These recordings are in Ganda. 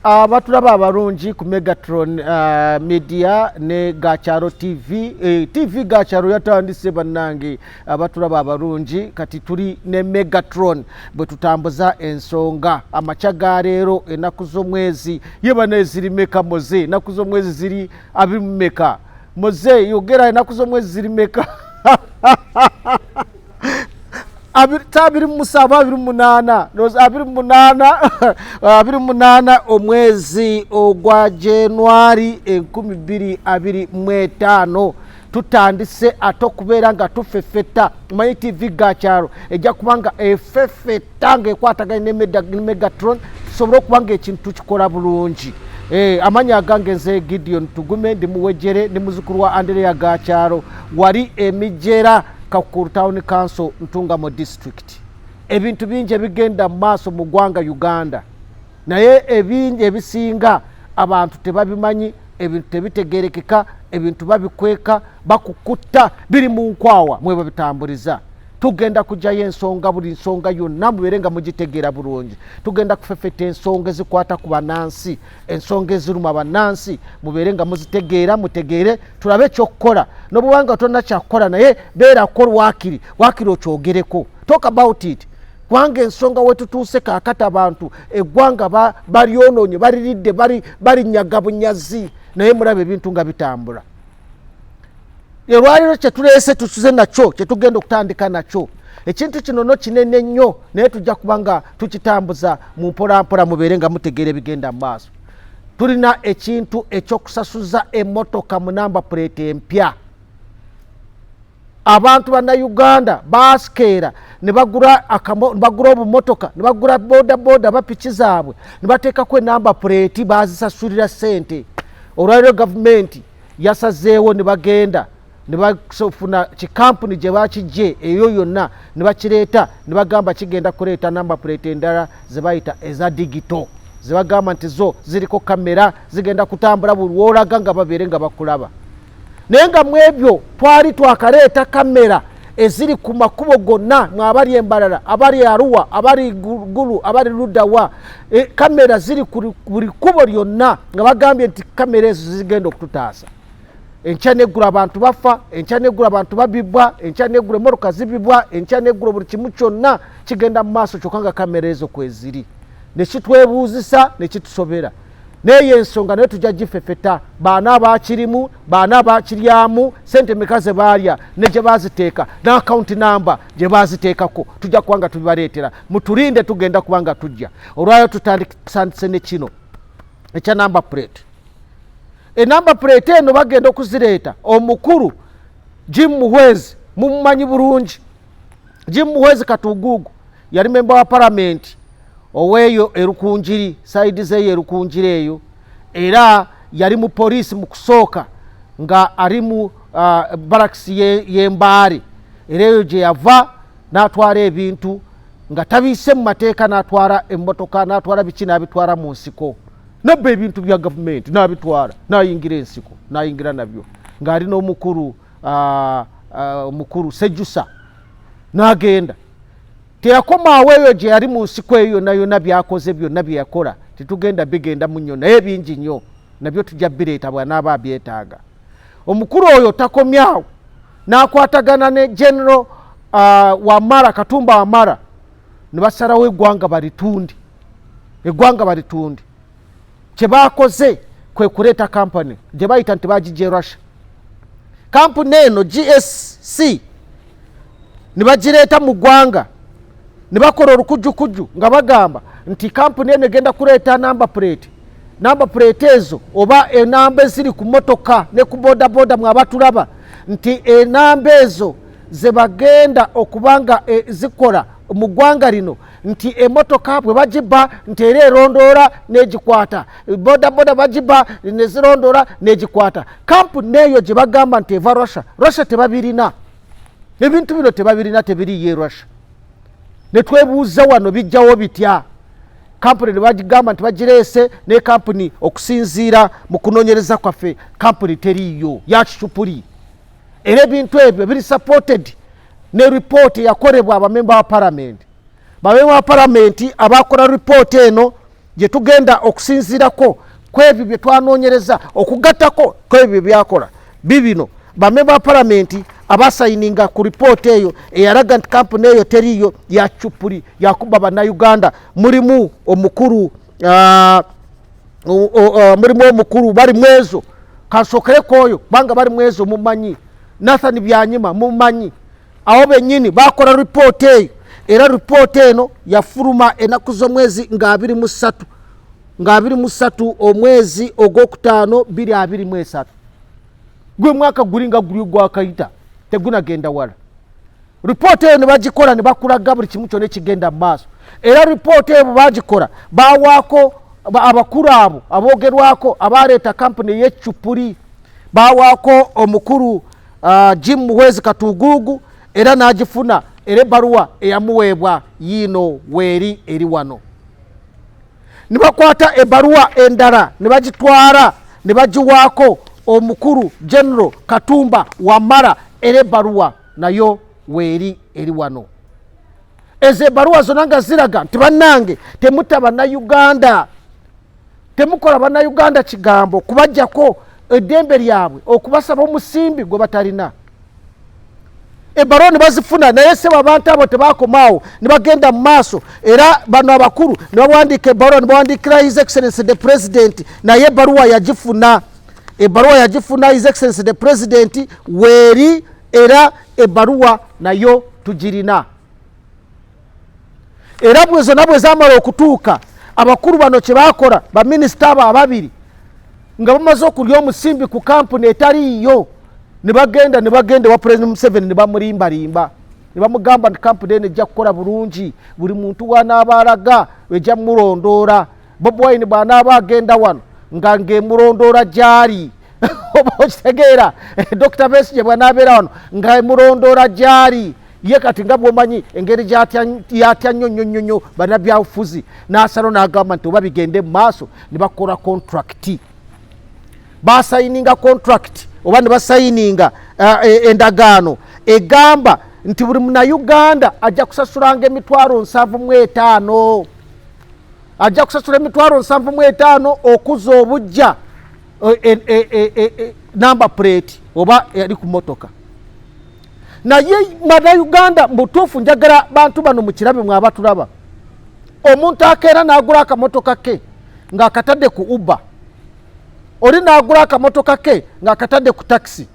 abatulaba abalungi ku Megatron Media ne Gacharo TV TV Gacharo yatandise bannange abatulaba abalungi kati tuli ne Megatron bwe tutambuza ensonga amachaga leero enaku z'omwezi yebana ziri meka moze enaku z'omwezi ziri abimeka moze yogera enaku z'omwezi ziri meka abiri musaba abiri munana noz abiri munana omwezi ogwa January 2025 tutandise atokubera nga tufefeta my TV Gacharo ejja kubanga efefeta nga ekwataganye ne Megatron sobolo kubanga ekintu kikola bulungi amanya agange nze Gideon Tugume ndi muwejere ndi muzukuru wa Andrea Gacharo wali emijera Kakuru Town Council Ntungamo District ebintu bingi bigenda maaso mu gwanga Uganda naye ebingi ebisinga abantu tebabimanyi ebintu tebitegerekeka ebintu babikweka bakukutta biri mu nkwawa mwe babitamburiza tugenda kujja yensonga buli nsonga yonna muberenga mugitegeera bulungi tugenda kufefeta ensonga zikwata ku banansi ensonga eziruma banansi muberenga muzitegeera mutegeere tulabe kyokkola n'obuwanga tonna kyakkola naye beera ko wakiri okyogereko talk about it kwange ensonga wetutuuse kaakati abantu eggwanga balyonoonye baliridde bali nyaga bunyazi naye mulabe ebintu nga bitambula Yerwaliro kyetuleese tusuze nakyo kyetugenda okutandika nakyo ekintu kino no kinene nnyo naye tujja kubanga tukitambuza mu mpolampola mubeerenga mutegeera ebigenda mu maaso tulina ekintu ekyokusasuza emmotoka mu namba plate empya abantu bana Uganda baskeera ne bagura obumotoka ne bagura boda bapiki zaabwe ne bateekako enamba plate bazisasulira ssente olwaliro gavumenti yasazeewo ne bagenda ne basofuna kikampuni gye bakijje eyo yonna ne bakireeta ne bagamba kigenda kuleeta namba plate endala ze bayita eza digital ze bagamba nti zo ziriko kamera zigenda kutambula buli wolaga nga babeere nga bakulaba naye nga mu ebyo twali twakaleeta kamera eziri ku makubo gonna mwabali embalala abali Arua abali Gulu abali Ludawa kamera ziri ku buli kubo lyonna nga bagambye nti kamera ezo zigenda okututaasa enchanegura abantu bafa enchanegura abantu babibwa enchanegura moroka zibibwa enchanegura buli kimu kyonna kigenda mu maaso kyokanga kamera ezo kweziri ne kitwebuuzisa ne kitusobera naye ensonga naye tujja gifefeta baana abakirimu baana abakiryamu sente mekaze baalya ne gye baziteeka na account number gye baziteekako tujja kubanga tubibaleetera mutulinde tugenda kubanga tujja olwayo tutandise ne kino ekya number plate enamba plate eno bagenda okuzireeta omukuru Jim Muhwezi mumumanyi bulungi Jim Muhwezi Katugugu yali member wa parliament oweyo erukunjiri side ze erukunjiri eyo era yali mu police mu kusooka nga ali mu barracks y'embaare era eyo gye yava n'atwala ebintu nga tabiise mu mateeka n'atwala emmotoka n'atwala biki n'abitwala mu nsiko nabbe ebintu bya government n'abitwala n'ayingira ensiko n'ayingira nabyo ng'ali n'omukuru mukuru Sejusa n'agenda teyakoma aweeyo gye yali mu nsiko eyo yonna byakoze byonna bye yakola tetugenda bigenda mu nnyo naye bingi nnyo nabyo tujja bireeta bw'anaaba abyetaaga omukuru oyo takomyawo n'akwatagana ne General Wamala Katumba Wamala ne basalawo eggwanga balitundi kye baakoze kwe kuleeta kampani gye bayita nti bagijje Russia kampuni eno GSC ne bagireeta mu ggwanga ne bakola olukujjukujju nga bagamba nti kampuni eno egenda kuleeta namba plate ezo oba enamba eziri ku motoka ne ku bodaboda mwabatulaba nti enamba ezo ze bagenda okubanga zikola mu ggwanga lino nti emotoka bwe bagiba nti era erondoora n'egikwata bodaboda bagiba nezirondoora n'egikwata kampuni eyo gye bagamba nti eva Russia tebabirina ebintu bino tebiriye Russia ne twebuuza wano bijjawo bitya kampuni ne bagigamba nti bagireese ne kampuni okusinziira mu kunoonyereza kwaffe kampuni teriiyo yakicupuli era ebintu ebyo biri supported ne report yakolebwa abamemba wa parliament bamemba wa parliament abakola report eno gye tugenda okusinziirako kwebyo bye twanonyereza okugattako kwebyo byakola bibino bamemba ba palamenti abasayininga ku ripooti eyo eyalaga nti kampuni eyo teriyo ya cupuli yakuba bannayuganda mulimu omukulu bali mwezo kasookereko oyo kubanga bali mwezo mumanyi Nathan Byanyima mumanyi awo bennyini bakola ripooti eyo era ripooti eno yafuluma ennaku z'omwezi nga 23 omwezi ogwokutaano 2023 gwe mwaka gulinga guli gwakayita tegunagenda wala ripooti eyo ne bagikola ne bakulaga buli kimu kyonna ekigenda mu maaso era ripooti eyo bagikola bawaako abakulu abo aboogerwako abaleeta kampuni y'eccupuli bawaako omukulu Jim Muhwezi Katugugu era n'agifuna era ebbaluwa eyamuweebwa yiino weeri eri wano ne bakwata ebbaluwa endala ne bagitwala ne bagiwaako omukulu General Katumba Wamala era ebbaluwa nayo weeri eri wano ezo ebbaluwa zonna nga ziraga nti bannange temutta bannayuganda temukola bannayuganda kigambo kubajjako eddembe lyabwe okubasaba omusimbi gwe batalina ebbaluwa ne bazifuna naye sebo abantu abo tebakomaawo ne bagenda mu maaso era bano abakulu ne bawandiika ebbaluwa ne bawandiikira His Excellency the President naye ebbaluwa yagifuna His Excellency the President weeri era ebbaluwa nayo tugirina era bwe zonna bwe zaamala okutuuka abakulu bano kye baakola baminisita abo ababiri nga bamaze okulya omusimbi ku kampuni etaliiyo ne bagenda wa President Museveni ne bamulimbalimba ne bamugamba nti kampuni eno ejja kukola bulungi buli muntu wanaabalaga ejja mulondoora Bobi Wine bw'anaaba agenda wano nga ng'emulondoora gyali oba okitegeera Dr. Besigye bw'anaabeera wano nga emulondoora gyali ye kati nga bw'omanyi engeri gyatya nnyo bannabyabufuzi n'asalo n'agamba nti oba bigende mu maaso ne bakola contract basayininga contract oba ne basayininga endagaano egamba nti buli munnayuganda ajja kusasulanga emitwalo 75 ajja kusasula emitwalo 75 okuza obujja number plate oba yali ku motoka naye bannayuganda mutuufu njagala bantu bano mukirabe mwabatulaba omuntu akeera n'agula akamotoka ke ng'akatadde ku Uber oli n'agula akamotoka ke ng'akatadde ku taxi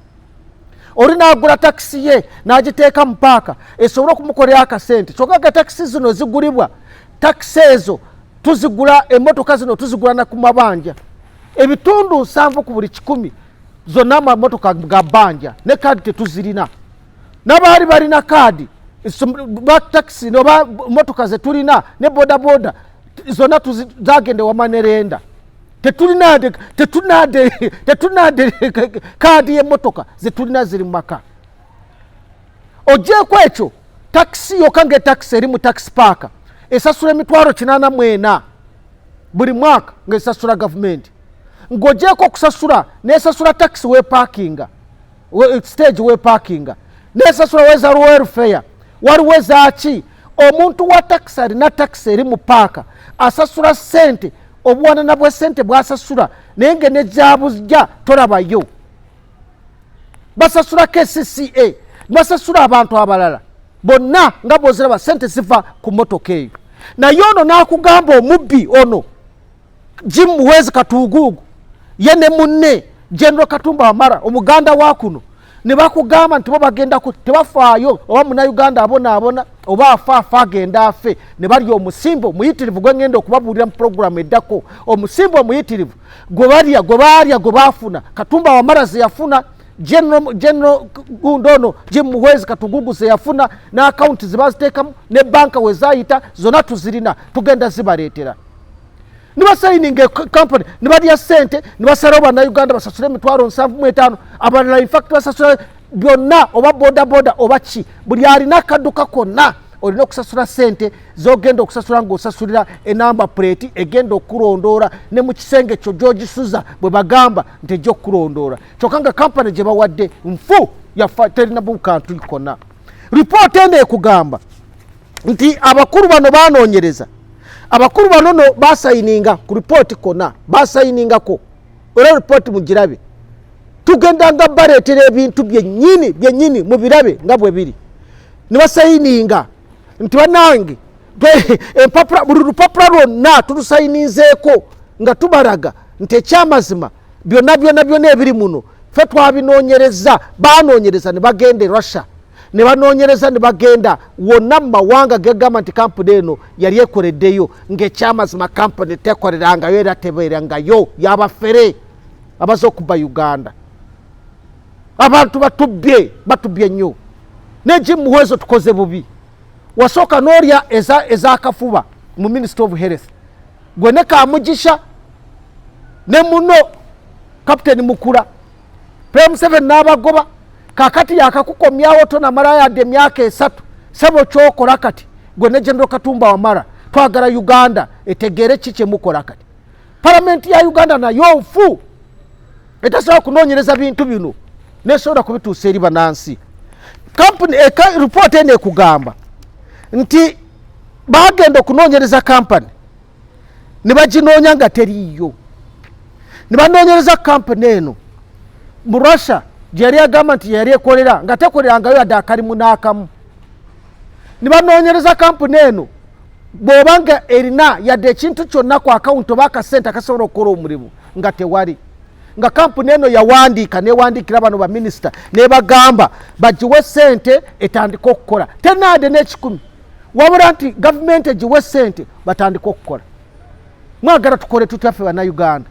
oli n'agula taxi ye n'agiteeka mu paaka esobole okumukolera akasente kyokka ga taxi zino zigulibwa taxi ezo tuzigula emmotoka zino tuzigula na ku mabanja ebitundu 7 ku buli 100 zonna amamotoka ga bbanja ne kaadi tetuzirina n'abaali balina kaadi ba taxi noba motoka ze tulina ne bodaboda zonna zagende wamanerenda tetunade kaadi y'emmotoka zetulina ziri mu maka ogyeko ekyo taxi yokange taxi eri mu taxi park esasula emitwalo 84 buli mwaka ng'esasula gavumenti ng'ogyeko okusasula n'esasula taxi weeparkinga stage weeparkinga n'esasula weza welfare waliwo ezaaki omuntu wa taxi alina taxi eri mu paaka asasula ssente obuwanana bwe ssente bw'asasula naye ng'enejjabujja tolabayo basasula KCCA basasula abantu abalala bonna nga bw'oziraba ssente ziva ku mmotoka eyo naye ono n'akugamba omubbi ono Jim Muhwezi Katugugu ye ne munne General Katumba Wamala omuganda wa kuno ne bakugamba nti bo bagenda tebafaayo oba munnayuganda abona oba afaafa agenda afe ne bali omusimbo omuyitirivu gwe ngenda okubabuulira mu programu eddako omusimbo omuyitirivu gwe baafuna Katumba Wamala ze yafuna General Gundono Jim Muhwezi Katugugu ze yafuna n'akawunti ze baziteekamu ne banka we zaayita zonna tuzirina tugenda zibaleetera nibasayininga company nibalya ssente nibasalawo bannayuganda basasule emitwalo 75 abalala infact basasula byonna oba bodaboda oba ki buli alina akadduka konna olina okusasula ssente zogenda okusasula ng'osasulira enamba plate egenda okulondoora ne mu kisenge kyo gy'ogisuza bwe bagamba nti ejja okukulondoora kyokka nga kampani gye bawadde nfu yafa terina bukantu konna ripooti eno ekugamba nti abakulu bano baanoonyereza abakuru banono basayininga ku report kona basayiningako ora report mugirabe tugenda nga baretera ebintu byennyini mu birabe nga bwe biri ne basayininga nti banange empapula buli lupapula lwonna tulusayininzeeko nga tubaraga nti ekyamazima byonna ebiri muno ffe twabinoonyereza banoonyereza ne bagenda Russia ne banoonyereza ne bagenda wonna mu mawanga gegamba nti kampuni eno yali ekoleddeyo ng'ekyamazima kampuni tekolerangayo era tebeerangayo yabafere abaze okuba Uganda. Abantu batubbye nnyo n'egimuwezo tukoze bubi wasooka n'olya ezakafuba mu Ministry of Health gwe ne Kamugisha ne muno Kapiteni Mukula Prime 7 n'abagoba kakati yakakukomyawo tonamala yadde emyaka 3 sebo kyokola kati gwe ne General Katumba Wamala twagala Uganda etegere kiki mukola kati Parliament ya Uganda nayo nfu etasobola kunoonyereza bintu bino nesobola kubituusa eri bannansi. Company report ene ekugamba nti bagenda okunoonyereza kampani ne baginoonya nga teriiyo ne banoonyereza kampani eno mu Russia gye yali agamba nti yali ekolera nga tekolerangayo yadde akalimu n'akamu ne banoonyereza kampani eno bw'obanga erina yadde ekintu kyonna ku akawunti oba akasente akasobola okukola omulimu nga tewali nga kampuni eno yawandiika newandiikira bano baminisita nebagamba bagiwe sente etandika okukola tenaade n'ekikumi wabula nti gavumenti egiwe sente batandika okukola. Mwagala tukole tutaffe bannayuganda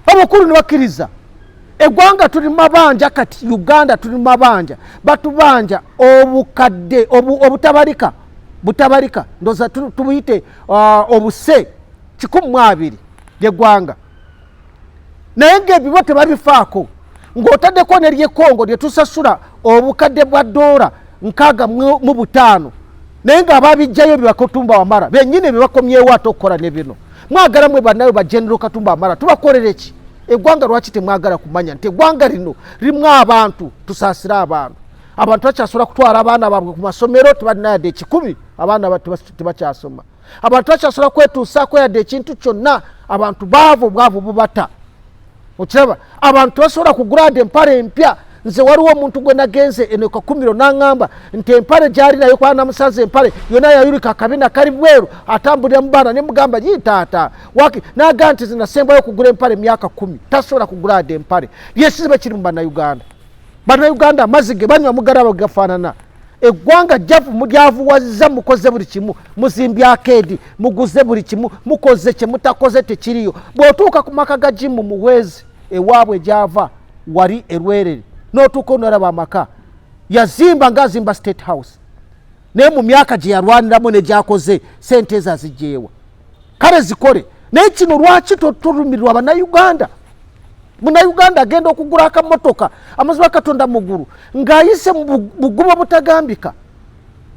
abakulu ne bakkiriza eggwanga tuli mabanja kati Uganda tuli mabanja batubanja obukadde butabalika ndoza tubuyite obuse 12 ly'eggwanga naye ng'ebyo tebabifaako ng'otaddeko ne ly'ekongo lye tusasula obukadde bwa $65 naye ng'ababijjayo bye Katumba Wamala bennyini bye bakomyewo ate okukola ne bino. Mwagala mwe bannayo ba General Katumba Wamala tubakolere ki? Eggwanga lwaki temwagala kumanya nti eggwanga lino limu abantu tusaasira abantu bakyasobola kutwala abaana baabwe ku masomero tebalina yadde 10 abaana tebakyasoma abantu bakyasobola kwetuusaako yadde ekintu kyonna abantu baavu bubata okiraba abantu basobola kugula empale empya. Nze waliwo omuntu gwe nagenze eno kakumiro n'angamba nti empale gyali nayo kwa namusaze empale yonna yayulika akabina kali bweru atambulira mu baana ne mugamba taata waki n'agamba nti zinasembayo kugula empale emyaka 10 tasobola kugula empale byesizibe kiri mu bannayuganda amazzi ge banywa mugaraba gafaanana. Eggwanga jjavu mulyavuwazizza mukoze buli kimu muzimbye akeedi muguze buli kimu mukoze kye mutakoze tekiriyo bw'otuuka ku maka ga Jim Muhwezi ewaabwe gyava wali erwerere n'otuuka onalaba amaka yazimba ng'azimba State House naye mu myaka gye yalwaniramu ne gyakoze sente ezo azigyewa kale zikole. Naye kino lwaki tolumirirwa bannayuganda? Munnayuganda agenda okugula akamotoka amaziba Katonda muguru ng'ayise mu bugubo butagambika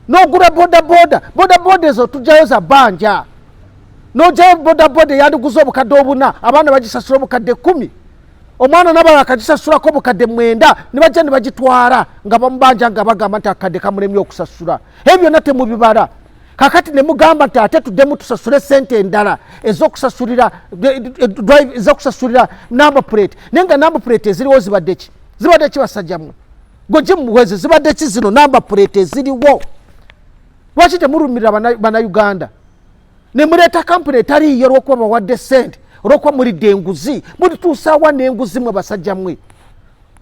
n'ogula bodaboda ezo tujjayo za bbanja n'ogyayo bodaboda yandiguza obukadde 4 abaana bagisasula obukadde 10 omwana n'abalala akagisasulako obukadde 9 ne bajja ne bagitwala nga bamubanja nga bagamba nti akadde kamulemye okusasula. Ebyo byonna temubibala kakati ne mugamba nti ate tuddemu tusasule sente endala ezokusasulira number plate naye nga number plate eziriwo zibadde ki basajjamu gwe Jim Muhwezi zibadde ki zino number plate eziriwo? Lwaki temurumirira bannayuganda ne muleeta kampuni etaliiyo olw'okuba bawadde sente olw'okuba mulidde enguzi mulituusaawa n'enguzi mwe basajja mmwe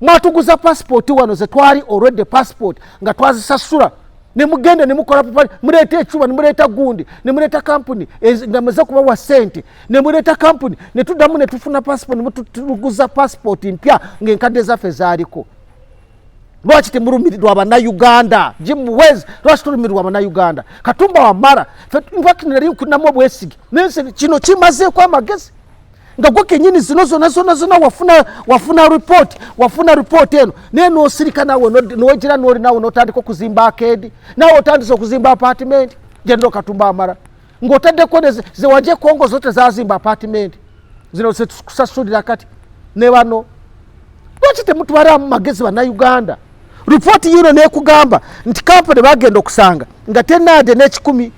mwatuguza passport wano ze twali already passport nga twazisasula ne mugenda ne mukola papali muleeta ekyuma ne muleeta gundi ne muleeta kampuni nga muze kubawa sente ne muleeta kampuni ne tuddamu ne tufuna passport ne mutuguza passport mpya ng'enkadde zaffe zaaliko. Lwaki temurumirirwa bannayuganda? Jim Muhwezi lwaki tulumirirwa bannayuganda? Katumba Wamala nfakti nali nkunamu obwesige nensi kino kimazeeko amagezi nga gwe kennyini zino zonna wafuna report eno naye n'osirika naawe n'ogira n'oli naawe n'otandika okuzimba akeedi naawe otandise okuzimba apartment. General Katumba Wamala ng'otaddeko ze wajje Kongo zo tezazimba apartment zino zetukusasulira kati ne bano. Lwaki temutwalamu magezi bannayuganda? Report yino neekugamba nti kampani bagenda okusanga nga tenaade n'ekikumi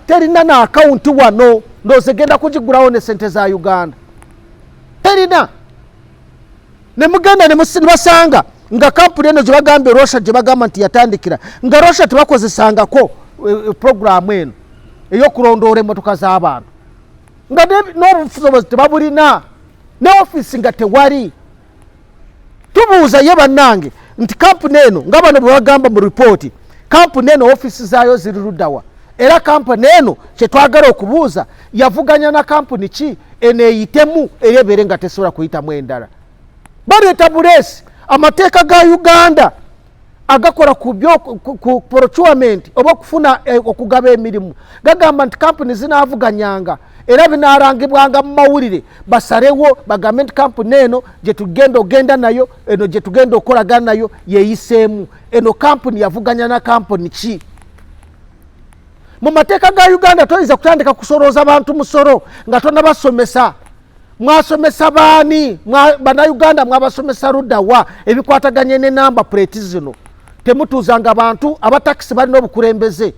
terina na account wano ndoze genda kujiguraho ne sente za Uganda terina ne muganda ne musanga nga kampuni eno jibagambe Rosha jibagamba nti yatandikira nga Rosha tubakozesangako program eno eyo kulondora emotoka z'abantu nga n'obufuzi tebabulina ne office nga tewali tubuuza ye bannange nti kampuni eno nga bano bwe bagamba mu report kampuni eno office zaayo ziri luddawa era kampuni eno kyetwagala okubuuza yavuganya na kampuni ki eneeyitemu eyebeere nga tesobola kuyitamu endala baleeta bulesi amateeka ga Uganda agakola ku procurement oba okufuna okugaba emirimu gagamba nti kampuni zinaavuganyanga era binarangibwanga mu mawulire basarewo bagambe nti kampuni eno gye tugenda ogenda nayo eno gye tugenda okolagana nayo yeeyiseemu eno kampuni yavuganya na kampuni ki mu mateeka ga Uganda toyinza kutandika kusorooza abantu musoro nga tonabasomesa mwasomesa baani bannayuganda mwabasomesa luddawa ebikwataganye n'enamba plate zino temutuuzanga abantu abatakisi balina obukulembeze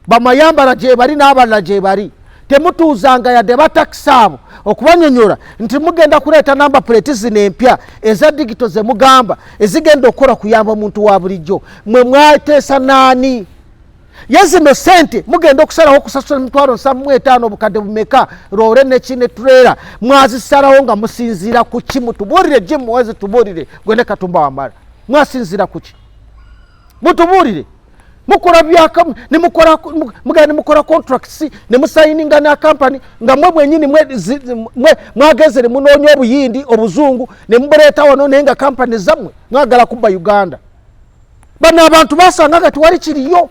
bamayambala gye bali n'abalala gye bali temutuuzanga yadde batakisi abo okubanyonyola nti mugenda kuleeta namba plate zino empya eza digito ze mugamba ezigenda okukola kuyamba omuntu wa bulijjo mwe mwateesa naani yazino sente mugenda okusalawo okusasula $7,500 obukadde bumeka roore nekine trailer mwazisalawo nga musinziira ku ki mutubuulire gye muweze tubuulire gwene Katumba Wamala mwasinziira ku ki mutubuulire mukola byaka mugenda mukora contracts ne musayininga na company nga mwe mwenyini mwagezere munoonya obuyindi obuzungu ne mubuleeta wano naye nga company zammwe mwagala kubba Uganda bano abantu basanga nga tewali kiriyo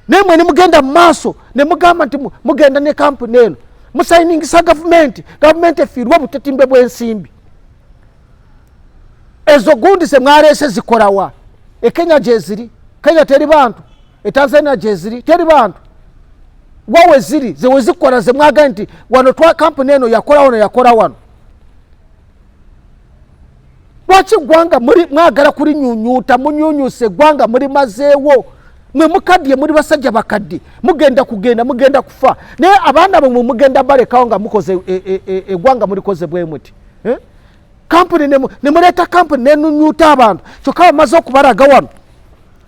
nemwe nimugenda mu maaso ne mugamba nti mugenda ne kampuni eno musayiningisa gavumenti efiirwa obutetimbe bw'ensimbi ezo gundi ze mwareese zikorawa Kenya gyeziri Kenya teri bantu Tanzania gyeziri teri bantu wawe ziri zewe zikora ze mwaga nti wano twa kampuni eno yakora wano lwaki gwanga mwagala kuri nyunyuta munyunyuse gwanga muri mazeewo mwe mukadye muri basajja bakadde mugenda kufa naye abaana bamwe mugenda balekawo nga mukoze egwanga muri koze bwemuti kampuni ne muleta kampuni nenunyuta abantu kyokka bamaze okubalaga wano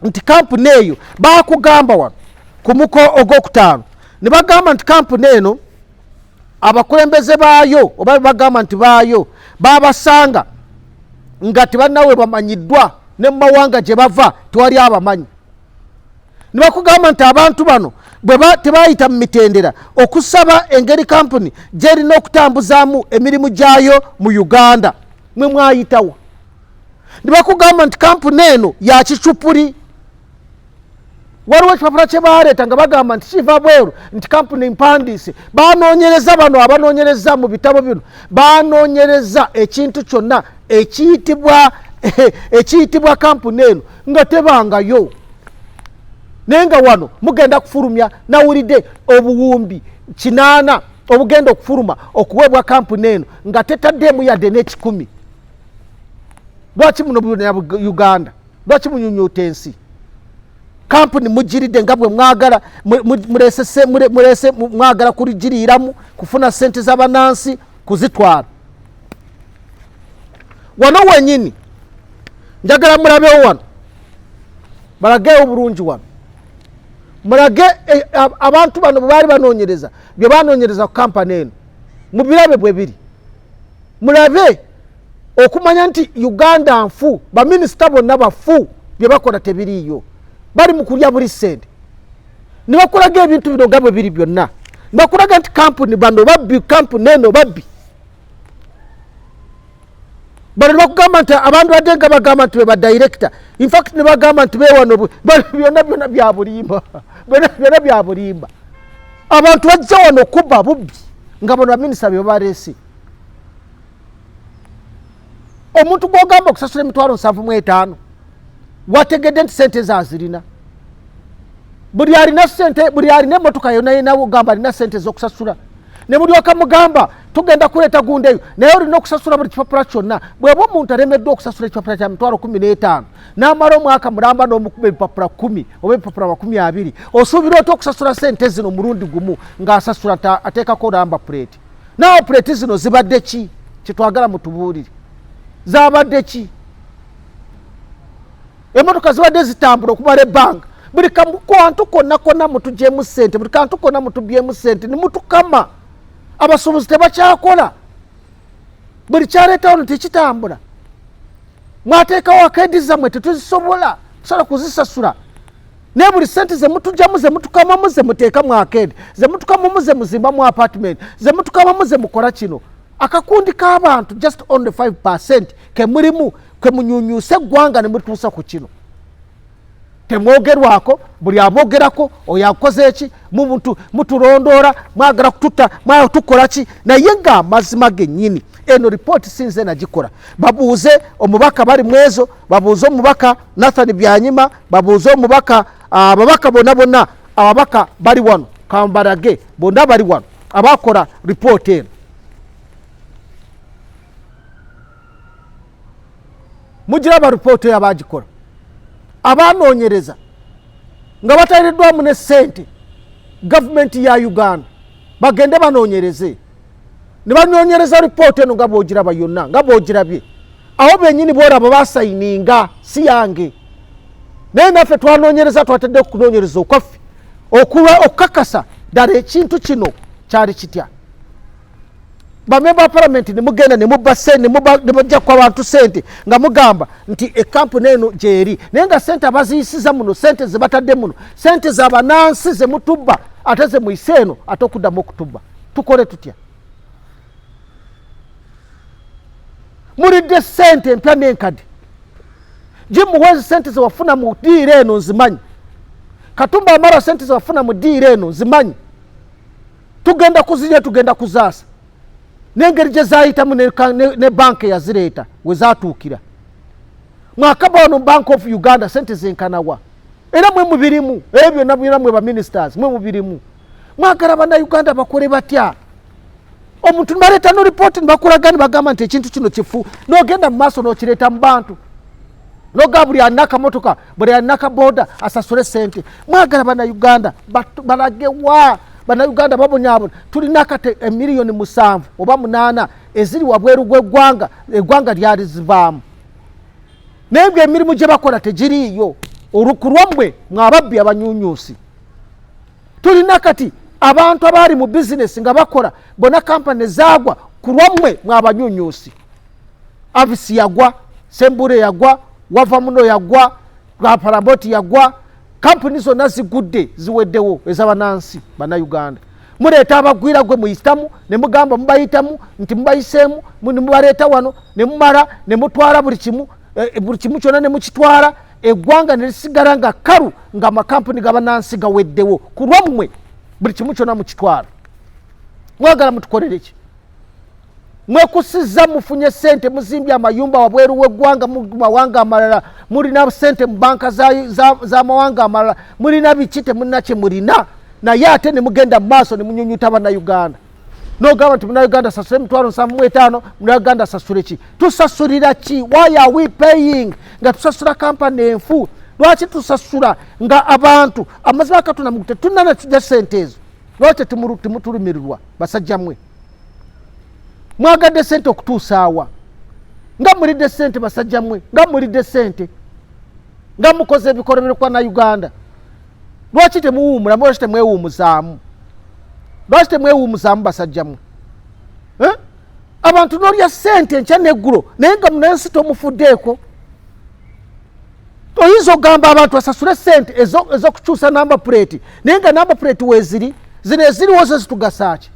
nti kampuni eyo bakugamba wano ku muko ogwokutaano ne bagamba nti kampuni eno abakulembeze baayo oba bagamba nti baayo babasanga nga tebanawe bamanyiddwa ne mu mawanga gye bava tewali abamanyi ne bakugamba nti abantu bano bwe tebayita mu mitendera okusaba engeri kampuni gyerina okutambuzaamu emirimu gyayo mu Uganda mwe mwayitawo ne bakugamba nti kampuni eno ya kicupuli waliwo ekipapula kye baleeta nga bagamba nti kiva bweru nti kampuni mpandiise banoonyereza bano abanoonyereza mu bitabo bino banoonyereza ekintu kyonna ekiyitibwa kampuni eno nga tebangayo naye nga wano mugenda kufulumya nawulidde obuwumbi 8 obugenda okufuluma okuweebwa kampuni eno nga tetaddeemu yadde n'ekikumi lwaki muno Uganda lwaki munyunyuuta ensi kampuni mugiridde nga bwe mwagala mulese mwagala kurigiriiramu kufuna sente z'abanansi kuzitwala wano wenyini njagala mulabewo wano balagewo bulungi wano mulage abantu bano bwe baali banoonyereza bye banoonyereza ku kampani eno mubirabe bwe biri mulabe okumanya nti Uganda nfu baminisita bonna bafu bye bakola tebiriiyo bali mu kulya buli sente ne bakulaga ebintu bino nga bwe biri byonna ne bakulaga nti kampuni bano babbi kampuni eno babbi bano bakugamba nti abantu badde nga bagamba nti be badirector in fact ne bagamba nti bewano byonna bya bulimba byonna bya bulimba abantu bajja wano kubba bubbi nga bano baminisita bye baleese omuntu gwogamba okusasula $7,500 wategedde nti sente zazirina buli alina emmotoka yonna ogamba alina sente z'okusasula ne mulyoka mugamba tugenda kuleta gundeyo naye olina okusasula buli kipapula kyonna bweba omuntu alemeddwa okusasula ekipapula kya mitwalo 15 n'amala omwaka mulamba n'omukuba ebipapula 10 oba ebipapula 20 osuubira otya okusasula sente zino mulundi gumu ng'asasula ateekako namba puleti namba puleti zino zibadde ki kyetwagala mutubuulire zabadde ki emotoka zibadde zitambula okumala ebbanga buli kantu konna mutugyemu ssente buli kantu konna mutubyemu ssente nimutukama abasuubuzi tebakyakola buli kyaleetawo no tekitambula mwateekawo akeedi zammwe tetuzisobola tusobola kuzisasula naye buli sente zemutugyamu zemutukamamu zemuteekamu akeedi zemutukamamu zemuzimbamu apartment zemutukamamu zemukola kino akakundi k'abantu just only 5% kemulimu kemunyunyusa eggwanga ne mutuusa ku kino temwogerwako buli abogerako oyo akoze eki muturondoora mwagala kututa mwatukola ki naye ng'amazima gennyini eno ripooti sinze nagikola babuuze omubaka bali mwezo babuuze omubaka Nathan Byanyima babuuze omubaka ababaka bonna ababaka bali wano kambarage bonna bali wano abakola ripooti eno mugiraba ripooti eyo abagikola abanoonyereza nga batayireddwamu ne ssente gavumenti ya Uganda bagende banoonyereze ne banoonyereza ripooti eno nga boogiraba yonna nga boogirabye aho bennyini boolaba basayininga si yange naye naffe twanoonyereza twatadde okunoonyereza okwaffe okukakasa ddala ekintu kino kyali kitya bamemba ba palamenti nemugenda nemubajja kwa bantu sente nga mugamba nti ekampuni eno gyeri naye nga sente abaziyisiza muno sente zebatadde muno sente zabanansi zemutubba ate zemuyise eno ate okuddamu okutubba tukole tutya mulidde sente empya n'enkadde jimuwezi sente zewafuna mu ddiiro eno nzimanyi Katumba amara sente zewafuna mu ddiiro eno nzimanyi tugenda kuzirya tugenda kuzaasa n'engeri gye zaayitamu ne banki yazireeta we zaatuukira mwakaba wano Bank of Uganda sente zenkanawa era mwe mubirimu ebyo byonna mwe ba ministers mwe mubirimu mwagala bannayuganda bakole batya omuntu nibaleeta no ripooti nibakulaga nibagamba nti ekintu kino kifu n'ogenda mu maaso n'okireeta mu bantu noga buli alina akamotoka buli alina akaboda asasule sente mwagala bannayuganda balagewa bannayuganda babonyaabona tulina kate emiliyoni 7 oba 8 eziri wabweru gw'eggwanga eggwanga lyali zivaamu naye emirimu gye bakola tegiriiyo olukulwammwe mwababbi abanyunyuusi tulina kati abantu abaali mu bizinesi nga bakola bona kampani zaagwa kulwammwe mwabanyunyuusi avisi yagwa sembure yagwa wava muno yagwa paraboti yagwa kampuni zonna zigudde ziweddewo ez'abanansi bannayuganda muleeta abagwira gwe muyitamu ne mugamba mubayitamu nti mubayiseemu ne mubaleeta wano ne mumala ne mutwala buli kimu kyonna ne mukitwala eggwanga ne lisigala nga kalu ng'amakampuni g'abanansi gaweddewo ku lwammwe buli kimu kyonna mukitwala mwagala mutukolere ki mwekusiza mufunye sente muzimbye amayumba wabweru w'eggwanga mu mawanga amalala mulina sente mu banka za mawanga amalala mulina biki temulina kye mulina naye ate ne mugenda mu maaso ne munyunyuta bannayuganda n'ogamba nti munnayuganda sasule 75,000 munnayuganda sasule ki tusasulira ki why are we paying nga tusasula kampani enfu lwaki tusasula nga abantu amazima katuna mugute tunana tujja sente ezo lwaki temutulumirirwa basajjamwe mwagadde sente okutuusa awa nga mulidde sente basajjamwe nga mulidde sente nga mukoze ebikolobero kwa na Uganda lwaki temuwuumula lwaki temwewuumuzaamu lwaki temwewuumuzaamu basajjamwe abantu n'olya sente nkya neggulo naye nga munensi tomufuddeeko oyinza ogamba abantu basasule sente ez'okukyusa namba puleti naye nga namba puleti weeziri zino eziriwo zo zitugasaaki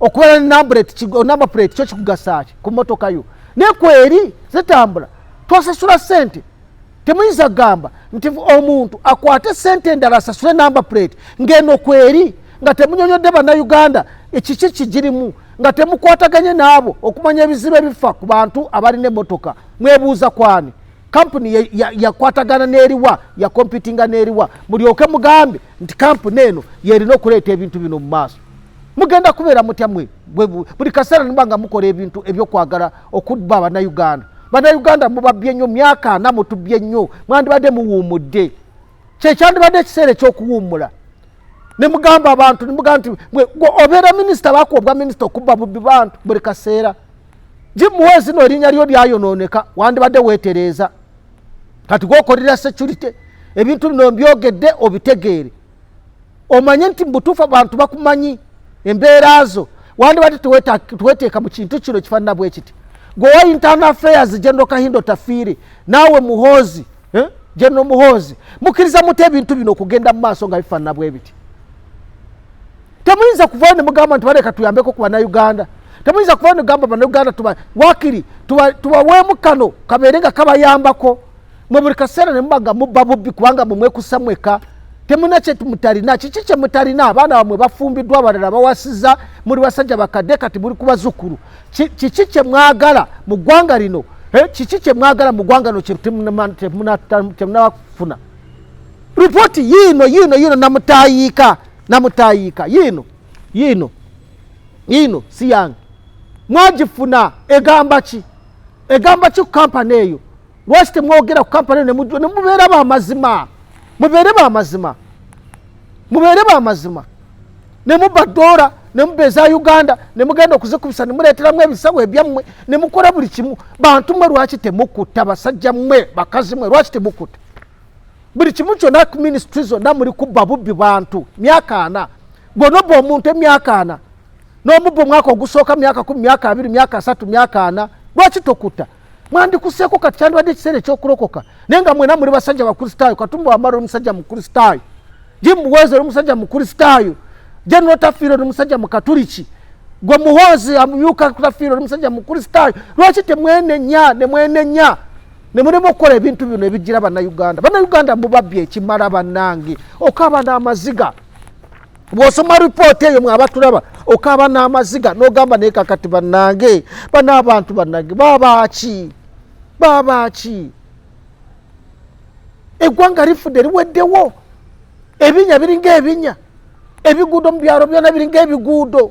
okubeera ne namba puleti kyo kikugasaaki ku motoka yo naye kweri zitambula twasasula sente temuyinza gamba nti omuntu akwate sente endala asasule namba puleti ng'eno kweri nga temunyonyodde bannayuganda ekiki kigirimu nga temukwataganye naabo okumanya ebizibu ebifa ku bantu abalina emmotoka mwebuuza kwani kampuni yakwatagana n'eriwa yakompitinga n'eriwa mulyoke mugambe nti kampuni eno yerina okuleeta ebintu bino mu maaso mugenda kubeera mutya mwe buli kaseera nibanga mukora ebintu ebyokwagala okubba Bannayuganda. Bannayuganda mubabbye nnyo myaka 4 mutubbye nnyo mwandibadde muwuumudde kyekyandibadde ekiseera ekyokuwummula ne mugamba abantu nimugamba nti obeera minisita bakuobwa minisita okubba bubbi bantu buli kaseera jimuwezi no erinnya lyo lyayonooneka wandibadde weetereeza kati gwokolera security ebintu bino mbyogedde obitegeere omanye nti mbutuufu abantu bakumanyi embeera zo wandibadde tuweteeka mu kintu kino kifaanana bwe kiti gwewa internal affairs General Kahindo Tafiire naawe Muhoozi General Muhoozi mukkiriza mute ebintu bino okugenda mu maaso nga bifaanana bwe biti temuyinza kuvaayo ne mugamba nti baleka tuyambeko ku Bannayuganda temuyinza kuvaayo ne mugamba Bannayuganda wakiri tubaweemu kano kabeere nga kabayambako mwe buli kaseera ne mubaga mubba bubbi kubanga mumwekusa mweka temuna kye mutalina kiki kye mutalina abaana bamwe bafumbiddwa abalala bawasiza muri basajja bakadde kati muri kubazukulu kiki kye mwagala mu ggwanga lino kiki kye mwagala mu ggwanga lino temunafuna ripoti yino namutayiika yino si yange mwagifuna egamba ki ku kampani eyo lwaki temwogera ku kampani eyo nemubeera bamazima mubeere bamazima nemubaddoora nemubeeza Uganda nemugenda okuzikubisa nemuleeteramu ebisawo ebyammwe nemukola buli kimu bantu mmwe lwaki temukutta basajja mmwe bakazi mmwe lwaki temukutta buli kimu kyonna ku ministry zonna muli kubba bubbi bantu myaka 4 gwonobba omuntu emyaka 4 n'omubba omwaka ogusooka myaka 10 myaka 2 myaka 3 myaka 4 lwaki tokutta mwandikuseeko kati kyandibadde ekiseera ekyokulokoka naye nga mwena muli basajja bakristaayo Katumba Wamala omusajja mukristaayo Jim Muhoozi omusajja mukristaayo General Tafiire omusajja mukatuliki gwe Muhoozi amyuka Tafiire omusajja mukristaayo lwaki temwenenya nemulema okukola ebintu bino ebigira Bannayuganda mubabbye ekimala bannange okaaba n'amaziga bw'osoma ripooti eyo mwabatulaba okaaba n'amaziga n'ogamba naye kakati bannange banaabantu bannange babaaki eggwanga lifudde liweddewo ebinya biringa ebinya ebiguudo mu byalo byonna biringa ebiguudo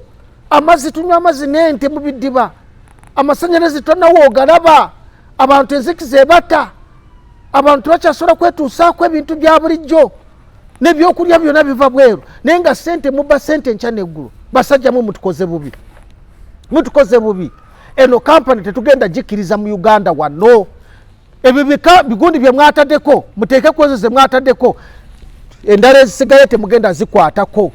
amazzi tunywa amazzi n'ente mu biddiba amasanyalaze tonawo ogalaba abantu enzikiza ebata abantu bakyasobola kwetuusaako ebintu bya bulijjo n'ebyokulya byonna biva bweru naye nga sente mubba sente nkya neggulu basajja mwe mutukoze bubi eno kampani tetugenda gikkiriza mu Uganda wano ebyo bigundi bye mwataddeko muteeke kwezo ze mwataddeko endala ezisigaye temugenda zikwatako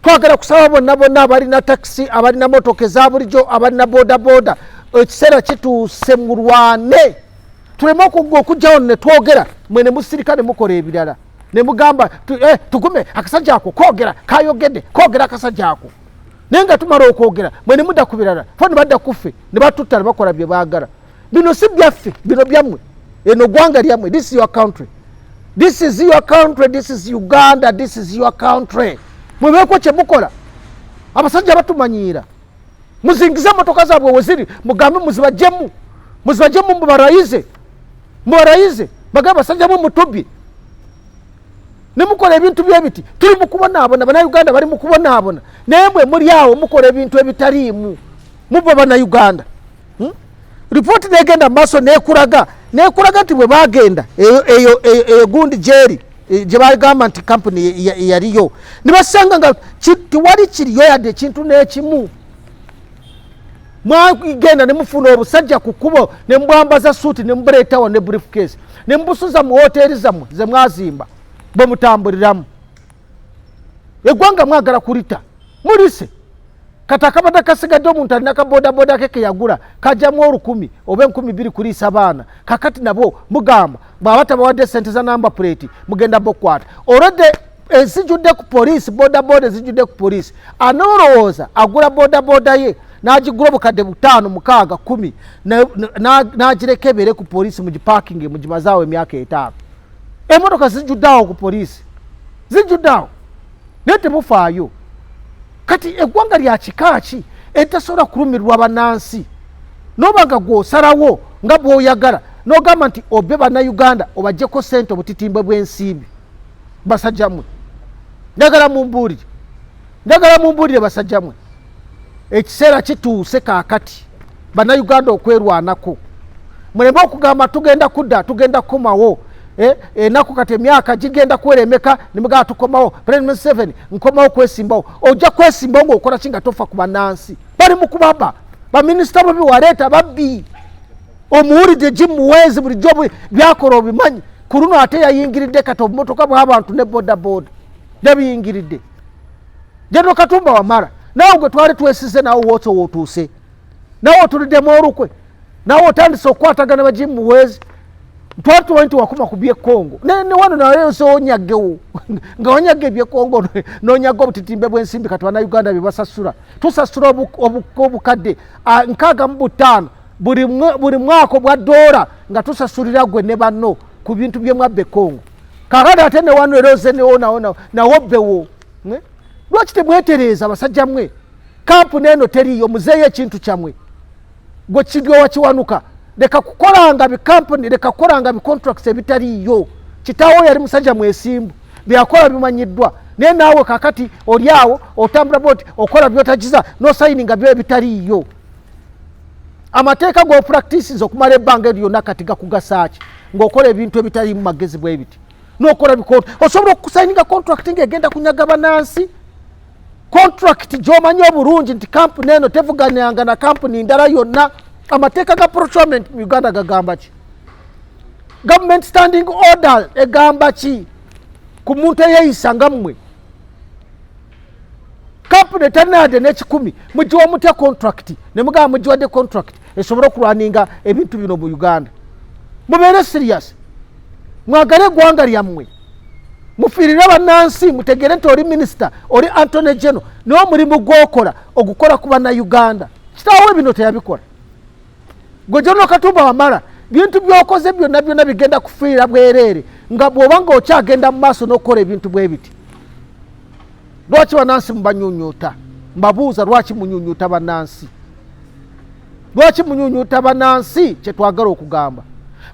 twagala kusaba bonna abalina takisi abalina motoka eza bulijjo abalina bodaboda ekiseera kituuse mulwane tuleme okujjawo ne twogera mwene musirika ne mukola ebirala ne mugamba tugume akasajja ako koogera kayogedde koogera akasajja ako naye nga tumala okwogera mwene mudda ku birala fo ne badda kuffe ne batutta ne bakola bye baagala bino si byaffe bino byammwe eno ggwanga lyammwe this is your country this is Uganda this is your country mubeeko kye mukola abasajja batumanyiira muzingize motoka zaabwe weziri mugambe muzibajjemu mubarayize bagambe basajja mu mutubbi nemukola ebintu byebiti tuli mukubonaabona Bannayuganda bali mukubonaabona naye mwe muli awo mukola ebintu ebitaliimu mubba Bannayuganda ripooti negenda maaso nekulaga nti bwe bagenda eyo gundi jeri gye bagamba nti kampuni yaliyo ne basanga nga tiwali kiriyo yadde ekintu n'ekimu mwagenda ne mufuna obusajja ku kkubo ne mubwambaza suuti ne mubuleetawo ne briefcase ne mubusuza mu hoteeri zammwe ze mwazimba bwe mutambuliramu eggwanga mwagala kulita mulise kati akabada kasigadde omuntu alina kabodaboda ke keyagula kajjamu 10,000 oba 2,000 kuliisa baana kakati nabo mugamba bw'aba tabawadde sente za namba plate mugenda bokwata olwedde ezijjudde ku poliisi bodaboda ezijjudde ku poliisi anoolowooza agula bodaboda ye n'agigula obukadde 5, 6, 10 n'agireka ebeere ku poliisi mu gipakingi mu gimazaawo emyaka 5 emotoka zijjudde awo ku poliisi zijjudde awo naye temufaayo kati eggwanga lya kika ki etasobola kulumirwa bannansi noba nga gw'osalawo nga bw'oyagala n'ogamba nti obbe Bannayuganda obaggyeko ssente obutitimbwe bw'ensimbi basajja mmwe njagala mumbuulire Ndagala mumbulire basajjamwe ekiseera kituuse kaakati bannayuganda okwerwanako muleme okugamba tugenda kukomawo enaku kati emyaka gigenda kuweremeka nimugamba tukomawo President 7 nkomawo kwesimbawo ojja kwesimbawo ng'okola ki nga tofa ku bannansi bali mu kubaba baminisita bobi waleeta babbi omuwulidde gimuweezi bulijjo byakola obimanyi ku luno ate yayingiridde kati obumotoka bw'abantu ne bodaboda yabiyingiridde General Katumba Wamala nawe gwe twali twesize nawe wotso wotuuse nawe otuliddemu olukwe nawe otandise okukwatagana bagimuweezi twatuwa nti wakuma ku by'ekkongo ne wano nawe onyaggewo nga onyagge eby'ekkongo n'onyagga obutitimbe bw'ensimbi kati bannayuganda bye basasula tusasula obukadde 65 buli mwaka obwa $, nga tusasulira gwe ne banno ku bintu bye mwabba ekkongo kakati ate ne wano era oze nawobbewo lwaki temwetereeza basajja mmwe kampuni eno teriiyo muzeeyo ekintu kyammwe gwe kigowa kiwanuka leka kukolanga bikampuni leka kukolanga bicontracts ebitaliiyo kitaawo yali musajja mwesimbu byakola bimanyiddwa naye naawe kakati oli awo otambula boti okola byotagiza nosayininga byo ebitaliiyo amateeka g'opractices okumala ebbanga lyonna kati gakugasaaki ng'okola ebintu ebitali mu magezi bwe biti n'okola osobola okusayininga contract ng'egenda kunyaga bannansi contract gy'omanyi obulungi nti kampuni eno tevuganyanga na kampuni ndala yonna amateeka ga procurement mu Uganda gagamba ki government standing order egamba ki ku muntu eyeeyisa nga mmwe kampuni tanaade n'ekikumi mugiwa mutya contract ne mugamba mugiwadde contract esobole okulwaninga ebintu bino mu Uganda mubeere serious mwagale eggwanga lyammwe mufiirire bannansi mutegere nti oli minisita oli Attorney General niwo mulimu gw'okola ogukola ku bannayuganda kitaawe bino teyabikola gwe General Katumba Wamala bintu by'okoze byonna bigenda kufiira bwereere nga bw'oba nga okyagenda mu maaso n'okukola ebintu bwe biti lwaki bannansi mubanyuunyuuta mbabuuza lwaki munyuunyuuta bannansi lwaki munyuunyuuta bannansi kyetwagala okugamba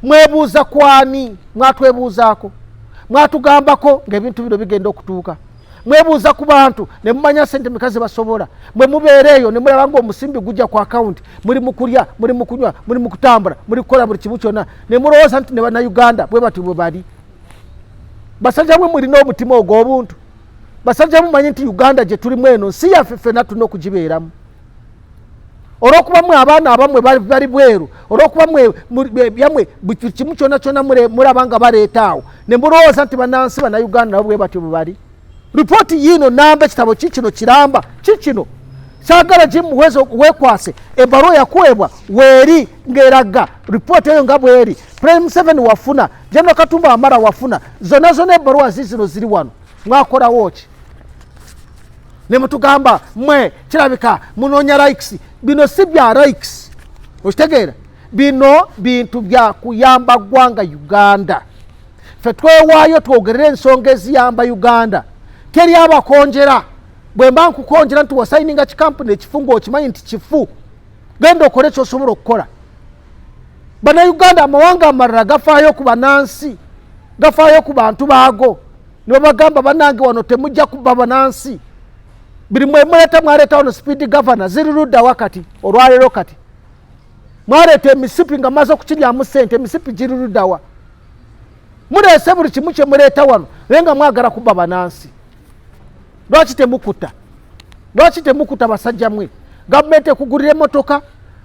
mwebuuza kwani mwatwebuuzaako mwatugambako ng'ebintu bino bigenda okutuuka mwebuuza ku bantu ne mumanya sente mikazi basobola mwe mubeereeyo ne mulaba ng'omusimbi gujja ku akawunti muli mu kulya muli mu kunywa muli mu kutambula muli kukola buli kimu kyonna ne mulowooza nti ne bannayuganda bwe bati bwe bali basajja mwe mulina omutima ogw'obuntu basajja mumanyi nti Uganda gye tulimu eno nsi yaffe ffenna tulina okugibeeramu olw'okuba mwe abaana abamwe bali bweru olw'okuba mwe buli kimu kyonna mulaba nga baleetaawo ne mulowooza nti bannansi bannayuganda nabo bwe batyo bwe bali ripooti yiino namba ekitabo kikino kiramba kikino saagala gimuwezo weekwase ebbaluwa yakuwebwa weeri ng'eraga ripooti eyo nga bweri President 7 wafuna General Katumba Wamala wafuna zonna ebbaluwa zizino ziri wano mwakolawo ki ne mutugamba mwe kirabika munoonya likes bino si bya likes okitegeera bino bintu bya kuyamba ggwanga Uganda ffe twewaayo twogerera ensonga eziyamba Uganda teri abakonjera bwe mba nkukonjera nti wasayininga kikampuni ekifungo okimanyi nti kifu genda okole kyosobola okukola bannayuganda amawanga amalala gafaayo ku bannansi gafaayo ku bantu baago ne bagamba bannange wano temujja kubba bannansi biri mwaleeta wano speed governor ziri ludda wakati olwaleero kati mwaleeta emisipi nga maze okukiryamu ssente emisipi giri luddawa muleese buli kimu kye muleeta wano naye nga mwagala kubba bannansi lwaki temukuta basajja mwe gavumenti ekugulira emmotoka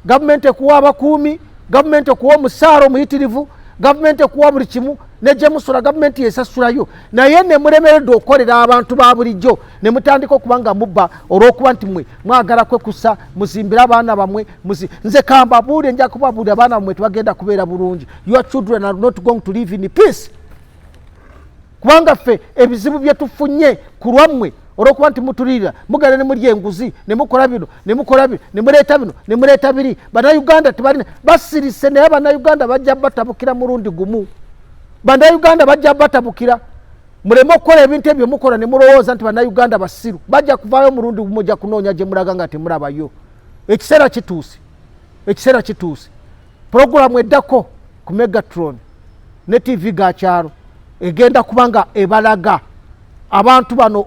gavumenti ekuwa abakuumi gavumenti ekuwa omusaala omuyitirivu gavumenti ekuwa buli kimu nejje musula gavumenti yesasulayo naye ne mulemeredde okukolera abantu ba bulijjo ne mutandika okuba nga mubba olw'okuba nti mwe mwagala kwekusa muzimbire abaana bammwe nze kambabuulire nja kubabuulira abaana bammwe tebagenda kubeera bulungi your children are not going to live in peace kubanga ffe ebizibu bye tufunye ku lwammwe olw'okuba nti mutulirira mugenda ne mulya enguzi ne mukola bino ne mukola bino ne muleeta bino ne muleeta biri bannayuganda tebalina basirise naye bannayuganda bajja batabukira mulundi gumu bannayuganda bajja batabukira muleme okukola ebintu ebyo mukola ne mulowooza nti bannayuganda basiru bajja kuvaayo mulundi gumu ojja kunoonya gye mulaga nga temulabayo ekiseera kituuse puroguramu eddako ku Megatron ne TV Gakyalo egenda kubanga ebalaga abantu bano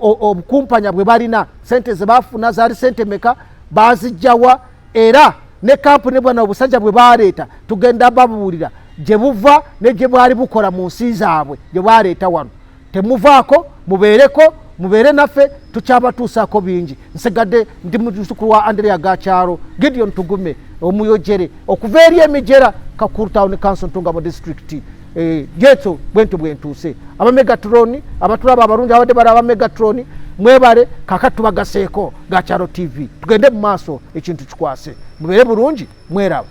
obukumpanya bwe balina sente ze bafuna zaali sente meka bazijjawa era ne kampuni bwana obusajja bwe baleeta tugenda babuulira gye buva ne gye bwali bukola mu nsi zaabwe gye bwaleeta wano temuvaako mubeere naffe tukyabatuusaako bingi nsigadde ndi muzzukulu wa Andrea Gakyalo Gideon Tugume omuyojere okuva eri emijera Kakuru Town Council Ntungamo District jetso bwentu bwentuuse abamegatroni abatulaba abalungi abadde bali abamegatroni mwebale kakati tubagaseeko Gakyalo TV tugende mu maaso ekintu kikwase mubeere bulungi mweraba.